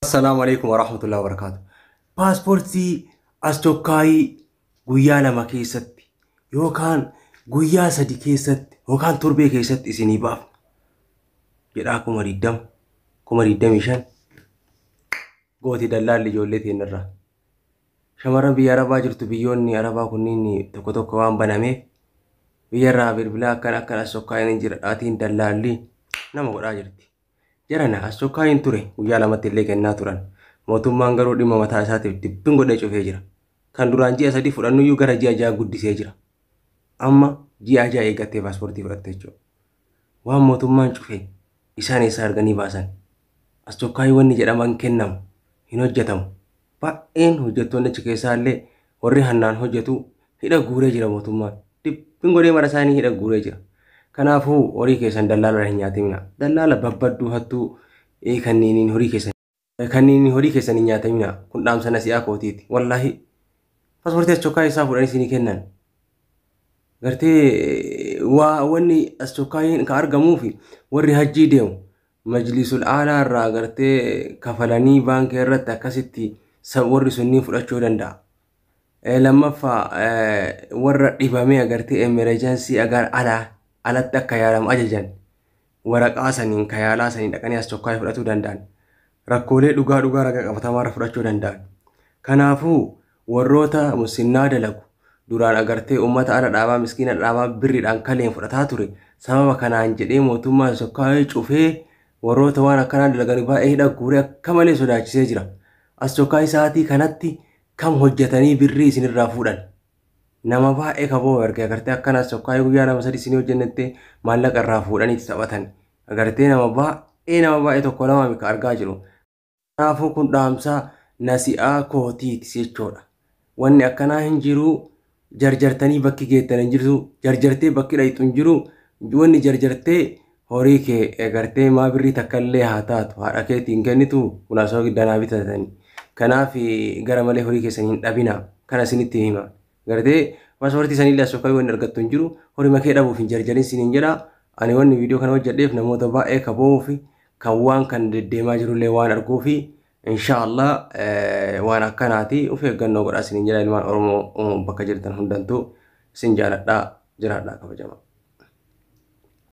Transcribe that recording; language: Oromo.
السلام عليكم ورحمة الله وبركاته. باسبورتي أستوكاي غويانا ما كيست يوكان غويا سدي كيست يوكان تربي كيست إسيني باف جراكم مريدم إيشان قوتي دلال لجولتي نرى شمرا بيا ربا جرت بيوني أربا كنيني تكو وان بنامي بيا رابر بلا كان أستوكاي ننجر آتين دلال لي نما قد آجرتي jarana asokayin ture guyyaa lamatti illee kennaa turan mootummaan garuu dhimma mataa isaatiif dibbin godhee cufee jira kan duraan ji'a 3 fudhannuyyuu gara ji'a 6 guddisee jira amma ji'a 6 eeggattee paaspoortii fudhatte jechuudha waan mootummaan cufee isaan eessaa arganii baasan asokayi wanni jedhaman kennamu hin hojjetamu baay'een hojjettoonni achi keessaa illee warri hannaan hojjetu hidha guuree jira mootummaan dibbin godhee mara isaanii hidha guuree jira kanaafuu horii keessan dallaala hin nyaatamina dallaala babbaddu hattuu kanniiniin horii keessan hin nyaatamina kun dhaamsa nasi'aa kootiiti wallaahi paaspoortii asokaa isaa fudhanii isinii kennan gartee wanni asokaayiin ka argamuufi warri hajjii deemu majlisul aalaa irraa gartee kafalanii baankii irratti akkasitti warri sunniin fudhachuu danda'a lammaffaa warra dhibamee agartee emergency agar alatti akka yaalamu ajajan waraqaa saniin ka yaalaa saniin dhaqanii asokaayii fudhatuu danda'an rakkoolee dhugaa ragaa qabatamaa fudhachuu danda'an kanaafuu warroota musinnaa dalagu duraan agartee ummata ala dhaabaa miskiina dhaabaa birriidhaan kaleen fudhataa ture sababa kanaan jedhee mootummaa asokaayii cufee warroota waan akkanaa dalagan baay'ee hidha guuree akka malee sodaachisee jira asokaayii sa'aatii kanatti kam hojjetanii birrii isinirraa fuudhan nama baay'ee kaboo erga agartee akkana asokaayii guyyaa lama sadii isinii hojjennette maallaqa irraa fuudhanii taphatan agartee nama baay'ee tokko lama mika argaa jiru kanaafuu kun dhaamsa nasi'aa kootiiti jechuudha wanni akkanaa hin jiru jarjartanii bakki geettan hin jirtu jarjartee bakki dhayxu hin jiru wanni jarjartee horii kee agartee maa birrii takka illee haa taatu haadha keetiin kennitu kunaasoo giddanaa bitatanii kanaaf gara malee horii keessan hin dhabina kana isinitti hima gartee paaspoortii isaanii illee asokaayii wanni argattu hin jiru horii makee dhabuuf hin jarjarin siniin jedha ani wanni viidiyoo kana hojjedheef namoota baay'ee kaboo fi kan waan kan deddeemaa jirullee waan arguu fi inshaallah waan akkanaati of eeggannoo godhaa siniin jedha ilmaan oromoo bakka jirtan hundantuu isin jaaladhaa jiraadhaa kabajama.